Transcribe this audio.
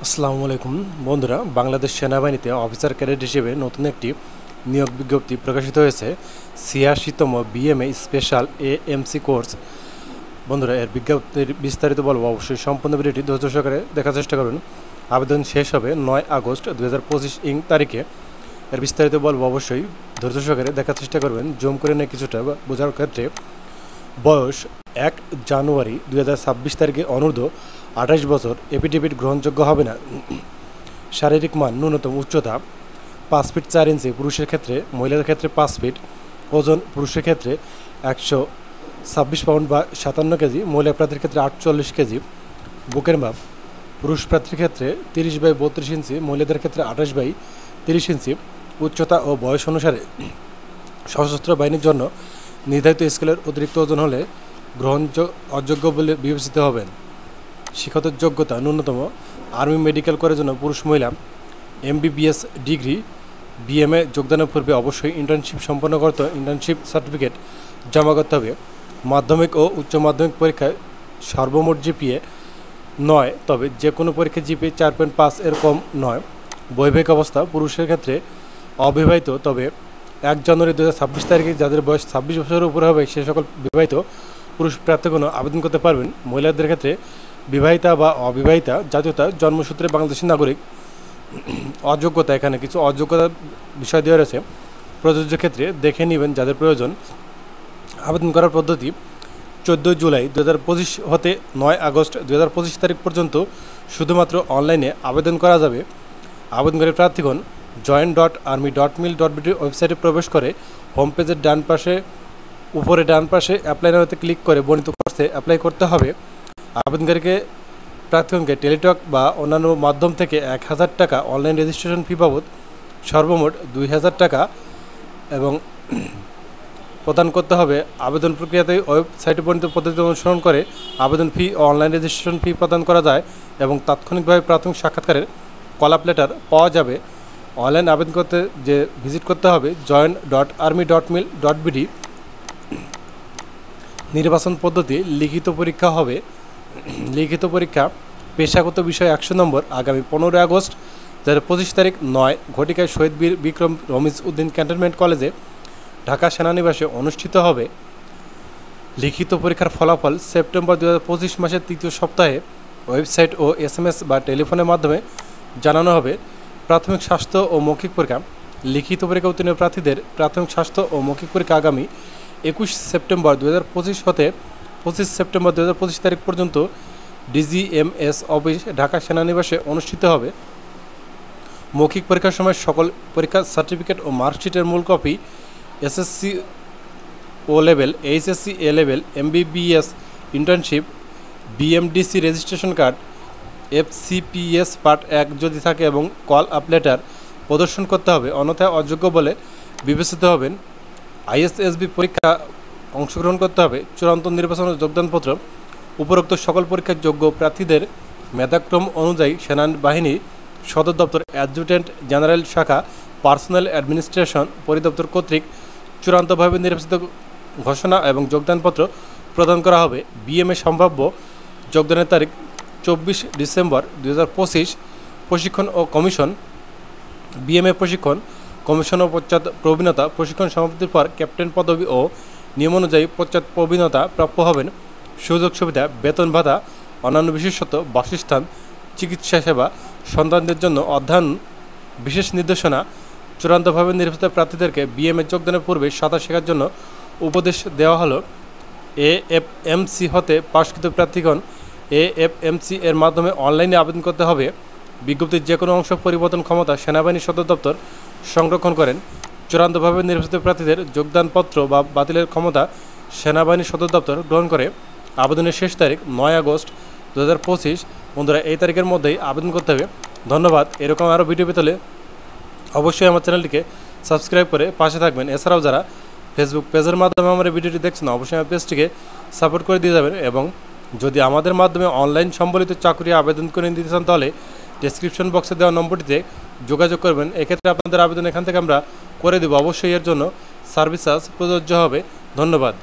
আসসালামু আলাইকুম বন্ধুরা, বাংলাদেশ সেনাবাহিনীতে অফিসার ক্যাডেট হিসেবে নতুন একটি নিয়োগ বিজ্ঞপ্তি প্রকাশিত হয়েছে। ৮৬তম বিএমএ স্পেশাল এএমসি কোর্স। বন্ধুরা, এর বিজ্ঞপ্তির বিস্তারিত বলবো, অবশ্যই সম্পূর্ণ ভিডিওটি ধৈর্য সহকারে দেখার চেষ্টা করুন। আবেদন শেষ হবে ৯ আগস্ট ২০২৫ তারিখে। এর বিস্তারিত বলবো, অবশ্যই ধৈর্য সহকারে দেখার চেষ্টা করবেন। জুম করে নিয়ে কিছুটা বোঝার ক্ষেত্রে বয়স ১ জানুয়ারি ২০২৬ তারিখে অনূর্ধ্ব ২৮ বছর। এফিডেভিট গ্রহণযোগ্য হবে না। শারীরিক মান ন্যূনতম উচ্চতা ৫ ফিট ৪ ইঞ্চি পুরুষের ক্ষেত্রে, মহিলাদের ক্ষেত্রে ৫ ফিট। ওজন পুরুষের ক্ষেত্রে ১২৬ পাউন্ড বা ৫৭ কেজি, মহিলা প্রার্থীর ক্ষেত্রে ৪৮ কেজি। বুকের মাপ পুরুষ প্রার্থীর ক্ষেত্রে ৩০/৩২ ইঞ্চি, মহিলাদের ক্ষেত্রে ২৮/৩০ ইঞ্চি। উচ্চতা ও বয়স অনুসারে সশস্ত্র বাহিনীর জন্য নির্ধারিত স্কেলের অতিরিক্ত ওজন হলে অযোগ্য বলে বিবেচিত হবেন। শিক্ষাগত যোগ্যতা ন্যূনতম আর্মি মেডিকেল কলেজের জন্য পুরুষ মহিলা MBBS ডিগ্রি। বিএমএ যোগদানের পূর্বে অবশ্যই ইন্টার্নশিপ সম্পন্ন করতে ইন্টার্নশিপ সার্টিফিকেট জমা করতে হবে। মাধ্যমিক ও উচ্চ মাধ্যমিক পরীক্ষায় সর্বমোট জিপিএ ৯, তবে যে কোনো পরীক্ষায় জিপিএ ৪.৫ এর কম নয়। বৈবাহিক অবস্থা পুরুষের ক্ষেত্রে অবিবাহিত, তবে ১ জানুয়ারি ২০২৬ তারিখে যাদের বয়স ২৬ বছরের উপরে হবে সে সকল বিবাহিত পুরুষ প্রার্থীগণ আবেদন করতে পারবেন। মহিলাদের ক্ষেত্রে বিবাহিতা বা অবিবাহিতা, জাতীয়তা জন্মসূত্রে বাংলাদেশী নাগরিক। অযোগ্যতা, এখানে কিছু অযোগ্যতার বিষয় দেওয়া রয়েছে। প্রযোজ্য ক্ষেত্রে দেখে নেবেন যাদের প্রয়োজন। আবেদন করার পদ্ধতি ১৪ জুলাই ২০২৫ হতে ৯ আগস্ট ২০২৫ তারিখ পর্যন্ত শুধুমাত্র অনলাইনে আবেদন করা যাবে। আবেদনকারী প্রার্থীগণ join.army.mil.bd ওয়েবসাইটে প্রবেশ করে হোম পেজের উপরে ডান পাশে অ্যাপ্লাই নাওতে ক্লিক করে বর্ণিত কোর্সে অ্যাপ্লাই করতে হবে। আবেদনকারীকে প্রার্থীগণকে টেলিটক বা অন্যান্য মাধ্যম থেকে ১,০০০ টাকা অনলাইন রেজিস্ট্রেশন ফি বাবদ সর্বমোট ২,০০০ টাকা এবং প্রদান করতে হবে। আবেদন প্রক্রিয়াতে ওয়েবসাইটে বর্ণিত পদ্ধতি অনুসরণ করে আবেদন ফি ও অনলাইন রেজিস্ট্রেশন ফি প্রদান করা যায় এবং তাৎক্ষণিকভাবে প্রাথমিক সাক্ষাৎকারের কল আপ লেটার পাওয়া যাবে। অনলাইন আবেদন করতে যে ভিজিট করতে হবে join.army.mil.bd। নির্বাচন পদ্ধতি লিখিত পরীক্ষা হবে। লিখিত পরীক্ষা পেশাগত বিষয় ১০০ নম্বর আগামী ১৫ আগস্ট ২০২৫ তারিখ ৯ ঘটিকায় শহীদ বীর বিক্রম রমিজ উদ্দিন ক্যান্টনমেন্ট কলেজে ঢাকা সেনানিবাসে অনুষ্ঠিত হবে। লিখিত পরীক্ষার ফলাফল সেপ্টেম্বর ২০২৫ মাসের ৩য় সপ্তাহে ওয়েবসাইট ও SMS বা টেলিফোনের মাধ্যমে জানানো হবে। প্রাথমিক স্বাস্থ্য ও মৌখিক পরীক্ষা লিখিত পরীক্ষা উত্তীর্ণ প্রার্থীদের প্রাথমিক স্বাস্থ্য ও মৌখিক পরীক্ষা আগামী ২১ সেপ্টেম্বর ২০২৫ হতে ২৫ সেপ্টেম্বর ২০২৫ তারিখ পর্যন্ত DGMS অফিস ঢাকা সেনানিবাসে অনুষ্ঠিত হবে। মৌখিক পরীক্ষার সময় সকল পরীক্ষার সার্টিফিকেট ও মার্কশিটের মূল copy, SSC O level, HSC A level, MBBS internship, BMDC registration card, FCPS part ১ যদি থাকে এবং কল আপ লেটার প্রদর্শন করতে হবে, অন্যথায় অযোগ্য বলে বিবেচিত হবেন। ISSB পরীক্ষা অংশগ্রহণ করতে হবে। চূড়ান্ত নির্বাচনের যোগদানপত্র উপরোক্ত সকল পরীক্ষার যোগ্য প্রার্থীদের মেধাক্রম অনুযায়ী সেনাবাহিনী সদর দপ্তর অ্যাডজুটেন্ট জেনারেল শাখা পার্সোনাল অ্যাডমিনিস্ট্রেশন পরিদপ্তর কর্তৃক চূড়ান্তভাবে নির্বাচিত ঘোষণা এবং যোগদানপত্র প্রদান করা হবে। বিএমএ সম্ভাব্য যোগদানের তারিখ ২৪ ডিসেম্বর ২০২৫। প্রশিক্ষণ ও কমিশন বিএমএ প্রশিক্ষণ কমিশন ও পশ্চাৎ প্রবীণতা প্রশিক্ষণ সমাপ্তির পর ক্যাপ্টেন পদবি ও নিয়ম অনুযায়ী পশ্চাৎ প্রবীণতা প্রাপ্য হবেন। সুযোগ সুবিধা, বেতন ভাতা, অন্যান্য বিশেষত বাসস্থান, চিকিৎসা সেবা, সন্তানদের জন্য অধ্যয়ন, বিশেষ নির্দেশনা। চূড়ান্তভাবে নির্বাচিত প্রার্থীদেরকে বিএমএ যোগদানের পূর্বে সাঁতার শেখার জন্য উপদেশ দেওয়া হলো। AFMC হতে পাশকৃত প্রার্থীগণ AFMC এর মাধ্যমে অনলাইনে আবেদন করতে হবে। বিজ্ঞপ্তির যে কোনো অংশ পরিবর্তন ক্ষমতা সেনাবাহিনী সদর দপ্তর সংরক্ষণ করেন। চূড়ান্তভাবে নির্বাচিত প্রার্থীদের যোগদানপত্র বা বাতিলের ক্ষমতা সেনাবাহিনী সদর দপ্তর গ্রহণ করে। আবেদনের শেষ তারিখ ৯ আগস্ট ২০২৫। বন্ধুরা, এই তারিখের মধ্যেই আবেদন করতে হবে। ধন্যবাদ। এরকম আরও ভিডিও পেতে অবশ্যই আমার চ্যানেলটিকে সাবস্ক্রাইব করে পাশে থাকবেন। এছাড়াও যারা ফেসবুক পেজের মাধ্যমে আমার এই ভিডিওটি দেখছেন, অবশ্যই আমার পেজটিকে সাপোর্ট করে দিয়ে যাবেন এবং যদি আমাদের মাধ্যমে অনলাইন সম্বলিত চাকরি আবেদন করে দিতে চান তাহলে ডেসক্রিপশন বক্সে দেওয়া নম্বরটিতে যোগাযোগ করবেন। এক্ষেত্রে আপনাদের আবেদন এখান থেকে আমরা করে দেব। অবশ্যই এর জন্য সার্ভিস চার্জ প্রযোজ্য হবে। ধন্যবাদ।